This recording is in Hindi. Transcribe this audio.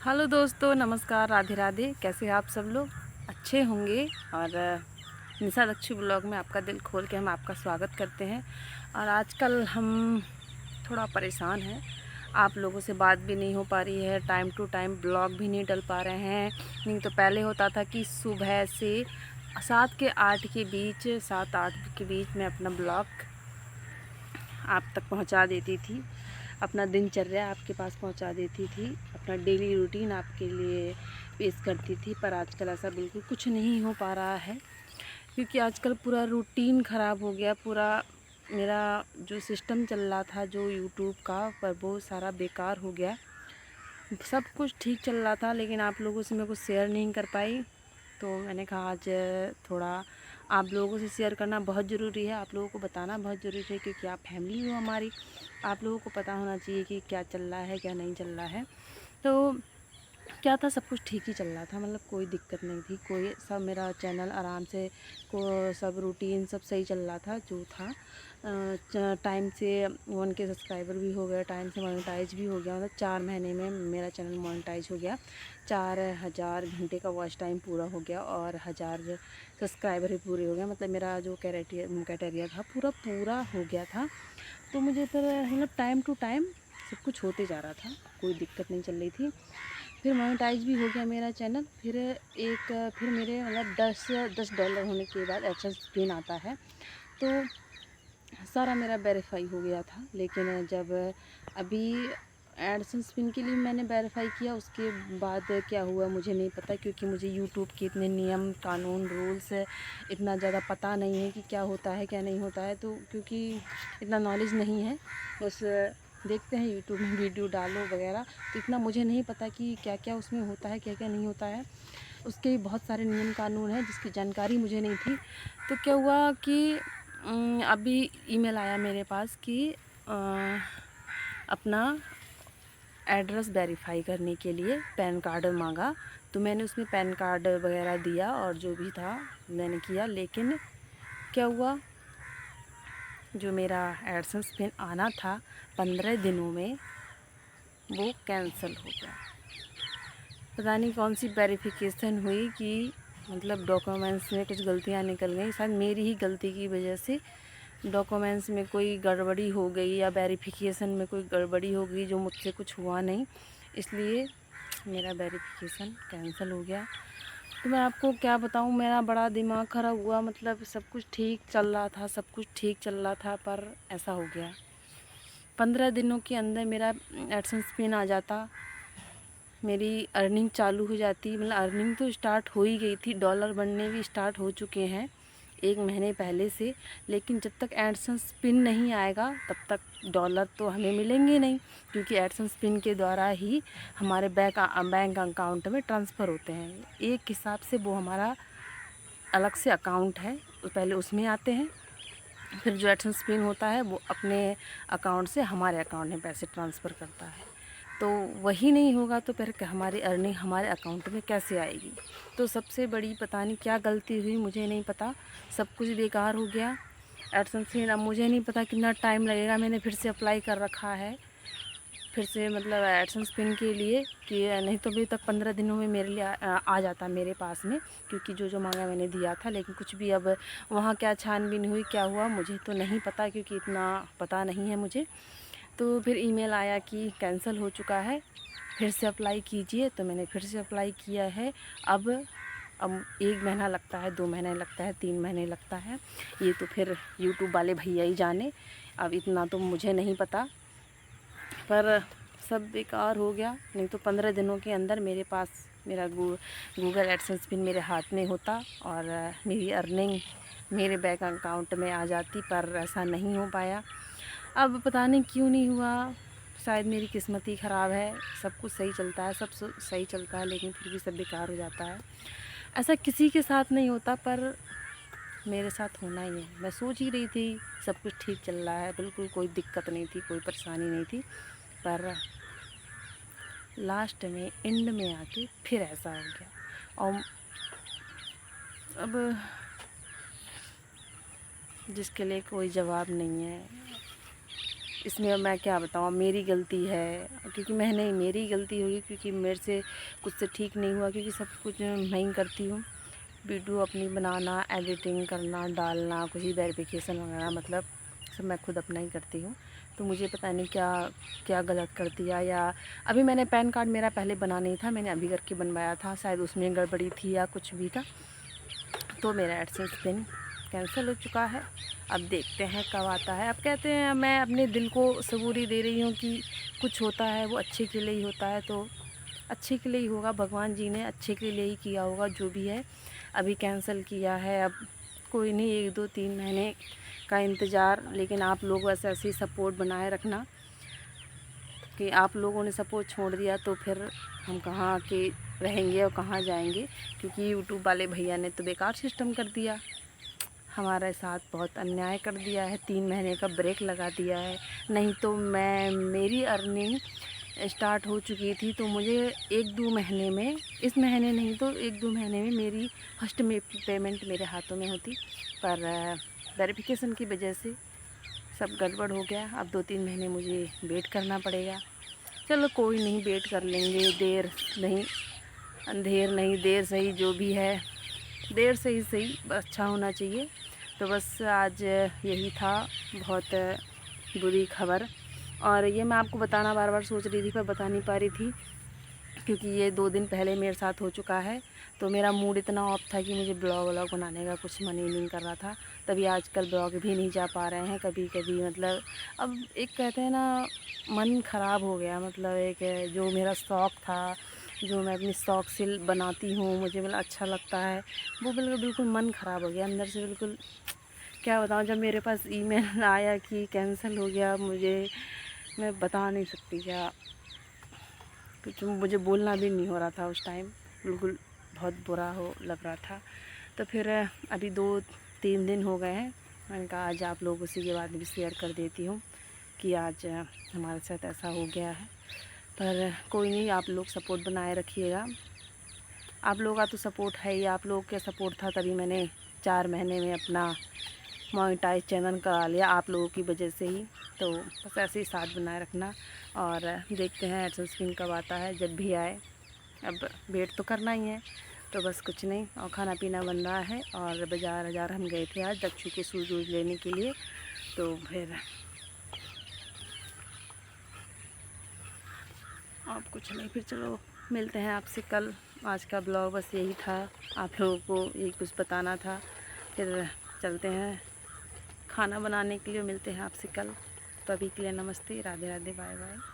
हेलो दोस्तों, नमस्कार, राधे राधे। कैसे हैं आप सब लोग? अच्छे होंगे। और निशा दक्षी ब्लॉग में आपका दिल खोल के हम आपका स्वागत करते हैं। और आजकल हम थोड़ा परेशान हैं, आप लोगों से बात भी नहीं हो पा रही है, टाइम टू टाइम ब्लॉग भी नहीं डल पा रहे हैं। नहीं तो पहले होता था कि सुबह से 7 के 8 के बीच 7-8 के बीच में अपना ब्लॉग आप तक पहुंचा देती थी, अपना दिनचर्या आपके पास पहुंचा देती थी, अपना डेली रूटीन आपके लिए पेश करती थी। पर आजकल ऐसा बिल्कुल कुछ नहीं हो पा रहा है, क्योंकि आजकल पूरा रूटीन ख़राब हो गया। पूरा मेरा जो सिस्टम चल रहा था जो यूट्यूब का, पर वो सारा बेकार हो गया। सब कुछ ठीक चल रहा था, लेकिन आप लोगों से मैं कुछ शेयर नहीं कर पाई। तो मैंने कहा आज थोड़ा आप लोगों से शेयर करना बहुत ज़रूरी है, आप लोगों को बताना बहुत ज़रूरी है, क्योंकि आप फैमिली हो हमारी। आप लोगों को पता होना चाहिए कि क्या चल रहा है, क्या नहीं चल रहा है। तो क्या था, सब कुछ ठीक ही चल रहा था, मतलब कोई दिक्कत नहीं थी। कोई सब मेरा चैनल आराम से सब रूटीन सब सही चल रहा था जो था। टाइम से 1K सब्सक्राइबर भी हो गया, टाइम से मोनेटाइज भी हो गया। मतलब 4 महीने में मेरा चैनल मोनेटाइज हो गया। 4000 घंटे का वॉच टाइम पूरा हो गया और 1000 सब्सक्राइबर भी पूरे हो गए। मतलब मेरा जो क्राइटेरिया था पूरा पूरा हो गया था। तो मुझे फिर मतलब टाइम टू टाइम सब कुछ होते जा रहा था, कोई दिक्कत नहीं चल रही थी। फिर मोनेटाइज भी हो गया मेरा चैनल। फिर मेरे मतलब $10 होने के बाद एडसेंस पिन आता है, तो सारा मेरा वेरीफाई हो गया था। लेकिन जब अभी एडसेंस पिन के लिए मैंने वेरीफाई किया, उसके बाद क्या हुआ मुझे नहीं पता, क्योंकि मुझे यूट्यूब के इतने नियम कानून रूल्स इतना ज़्यादा पता नहीं है कि क्या होता है क्या नहीं होता है। तो क्योंकि इतना नॉलेज नहीं है, बस देखते हैं यूट्यूब में वीडियो डालो वगैरह, तो इतना मुझे नहीं पता कि क्या क्या उसमें होता है क्या क्या नहीं होता है। उसके बहुत सारे नियम कानून हैं जिसकी जानकारी मुझे नहीं थी। तो क्या हुआ कि अभी ईमेल आया मेरे पास कि अपना एड्रेस वेरीफाई करने के लिए पैन कार्ड मांगा। तो मैंने उसमें पैन कार्ड वगैरह दिया और जो भी था मैंने किया। लेकिन क्या हुआ, जो मेरा एडसेंस पिन आना था 15 दिनों में, वो कैंसिल हो गया। पता नहीं कौन सी वेरिफिकेशन हुई कि मतलब डॉक्यूमेंट्स में कुछ गलतियां निकल गई। शायद मेरी ही गलती की वजह से डॉक्यूमेंट्स में कोई गड़बड़ी हो गई या वेरिफिकेशन में कोई गड़बड़ी हो गई, जो मुझसे कुछ हुआ नहीं, इसलिए मेरा वेरिफिकेशन कैंसिल हो गया। तो मैं आपको क्या बताऊं, मेरा बड़ा दिमाग ख़राब हुआ। मतलब सब कुछ ठीक चल रहा था, सब कुछ ठीक चल रहा था, पर ऐसा हो गया। 15 दिनों के अंदर मेरा एडसेंस पिन आ जाता, मेरी अर्निंग चालू हो जाती। मतलब अर्निंग तो स्टार्ट हो ही गई थी, डॉलर बनने भी स्टार्ट हो चुके हैं 1 महीने पहले से। लेकिन जब तक एडसेंस पिन नहीं आएगा तब तक डॉलर तो हमें मिलेंगे नहीं, क्योंकि एडसेंस पिन के द्वारा ही हमारे बैंक अकाउंट में ट्रांसफ़र होते हैं। एक हिसाब से वो हमारा अलग से अकाउंट है, पहले उसमें आते हैं, फिर जो एडसेंस पिन होता है वो अपने अकाउंट से हमारे अकाउंट में पैसे ट्रांसफ़र करता है। तो वही नहीं होगा तो फिर हमारी अर्निंग हमारे अकाउंट में कैसे आएगी? तो सबसे बड़ी पता नहीं क्या गलती हुई, मुझे नहीं पता, सब कुछ बेकार हो गया। एडसेंस पिन अब मुझे नहीं पता कितना टाइम लगेगा। मैंने फिर से अप्लाई कर रखा है, फिर से मतलब एडसेंस पिन के लिए, कि नहीं तो अभी तक 15 दिनों में मेरे लिए आ जाता मेरे पास में, क्योंकि जो जो मांगा मैंने दिया था। लेकिन कुछ भी अब वहाँ क्या छानबीन हुई क्या हुआ मुझे तो नहीं पता, क्योंकि इतना पता नहीं है मुझे। तो फिर ईमेल आया कि कैंसिल हो चुका है, फिर से अप्लाई कीजिए। तो मैंने फिर से अप्लाई किया है। अब 1 महीना लगता है, 2 महीने लगता है, 3 महीने लगता है, ये तो फिर यूट्यूब वाले भैया ही जाने। अब इतना तो मुझे नहीं पता, पर सब बेकार हो गया। नहीं तो 15 दिनों के अंदर मेरे पास मेरा गूगल एडसेंस पिन मेरे हाथ में होता और मेरी अर्निंग मेरे बैंक अकाउंट में आ जाती, पर ऐसा नहीं हो पाया। अब पता नहीं क्यों नहीं हुआ, शायद मेरी किस्मत ही ख़राब है। सब कुछ सही चलता है, सब सही चलता है, लेकिन फिर भी सब बेकार हो जाता है। ऐसा किसी के साथ नहीं होता, पर मेरे साथ होना ही है। मैं सोच ही रही थी सब कुछ ठीक चल रहा है, बिल्कुल कोई दिक्कत नहीं थी, कोई परेशानी नहीं थी, पर लास्ट में एंड में आके फिर ऐसा हो गया। और अब जिसके लिए कोई जवाब नहीं है, इसमें मैं क्या बताऊँ, मेरी गलती है, क्योंकि मैं नहीं, मेरी गलती होगी क्योंकि मेरे से कुछ से ठीक नहीं हुआ, क्योंकि सब कुछ मैं ही करती हूँ। वीडियो अपनी बनाना, एडिटिंग करना, डालना, कुछ ही वेरिफिकेशन वगैरह, मतलब सब मैं खुद अपना ही करती हूँ। तो मुझे पता नहीं क्या क्या गलत कर दिया, या अभी मैंने पैन कार्ड मेरा पहले बना नहीं था, मैंने अभी करके बनवाया था, शायद उसमें गड़बड़ी थी या कुछ भी था, तो मेरा एडसेंस पिन कैंसिल हो चुका है। अब देखते हैं कब आता है। अब कहते हैं, मैं अपने दिल को सबूरी दे रही हूँ कि कुछ होता है वो अच्छे के लिए ही होता है, तो अच्छे के लिए ही होगा, भगवान जी ने अच्छे के लिए ही किया होगा जो भी है। अभी कैंसिल किया है, अब कोई नहीं, 1-2-3 महीने का इंतज़ार। लेकिन आप लोग वैसे ऐसे ही सपोर्ट बनाए रखना, कि आप लोगों ने सपोर्ट छोड़ दिया तो फिर हम कहाँ के रहेंगे और कहाँ जाएंगे, क्योंकि यूट्यूब वाले भैया ने तो बेकार सिस्टम कर दिया, हमारे साथ बहुत अन्याय कर दिया है, 3 महीने का ब्रेक लगा दिया है। नहीं तो मेरी अर्निंग स्टार्ट हो चुकी थी, तो मुझे 1-2 महीने में, इस महीने नहीं तो 1-2 महीने में मेरी फर्स्ट में पेमेंट मेरे हाथों में होती, पर वेरिफिकेशन की वजह से सब गड़बड़ हो गया। अब 2-3 महीने मुझे वेट करना पड़ेगा। चलो कोई नहीं, वेट कर लेंगे, देर नहीं अंधेर नहीं, देर सही, जो भी है देर से ही सही, बस अच्छा होना चाहिए। तो बस आज यही था, बहुत बुरी खबर, और ये मैं आपको बताना बार बार सोच रही थी पर बता नहीं पा रही थी, क्योंकि ये 2 दिन पहले मेरे साथ हो चुका है। तो मेरा मूड इतना ऑफ था कि मुझे ब्लॉग व्लॉग बनाने का कुछ मन ही नहीं कर रहा था, तभी आजकल ब्लॉग भी नहीं जा पा रहे हैं कभी कभी, मतलब अब एक कहते हैं ना, मन ख़राब हो गया, मतलब एक जो मेरा शौक़ था, जो मैं अपनी शौक़ से बनाती हूँ, मुझे मतलब अच्छा लगता है, वो बिल्कुल बिल्कुल मन ख़राब हो गया अंदर से, बिल्कुल क्या बताऊँ। जब मेरे पास ईमेल आया कि कैंसिल हो गया, मैं बता नहीं सकती क्या, क्योंकि मुझे बोलना भी नहीं हो रहा था उस टाइम, बिल्कुल बहुत बुरा हो लग रहा था। तो फिर अभी 2-3 दिन हो गए हैं, मैंने कहा आज आप लोगों से ये बात भी शेयर कर देती हूँ कि आज हमारे साथ ऐसा हो गया है। पर कोई नहीं, आप लोग सपोर्ट बनाए रखिएगा, आप लोगों का तो सपोर्ट है ही, आप लोग का सपोर्ट था तभी मैंने 4 महीने में अपना मोनेटाइज चैनल करा लिया, आप लोगों की वजह से ही। तो बस ऐसे ही साथ बनाए रखना, और देखते हैं एडसेंस पिन कब आता है, जब भी आए, अब वेट तो करना ही है। तो बस कुछ नहीं, और खाना पीना बन रहा है, और बाज़ार हम गए थे आज दक्षु के शूज़ वूज़ लेने के लिए। तो फिर अब कुछ नहीं, फिर चलो मिलते हैं आपसे कल। आज का ब्लॉग बस यही था, आप लोगों को यही कुछ बताना था। फिर चलते हैं खाना बनाने के लिए, मिलते हैं आपसे कल। तो अभी के लिए नमस्ते, राधे राधे, बाय बाय।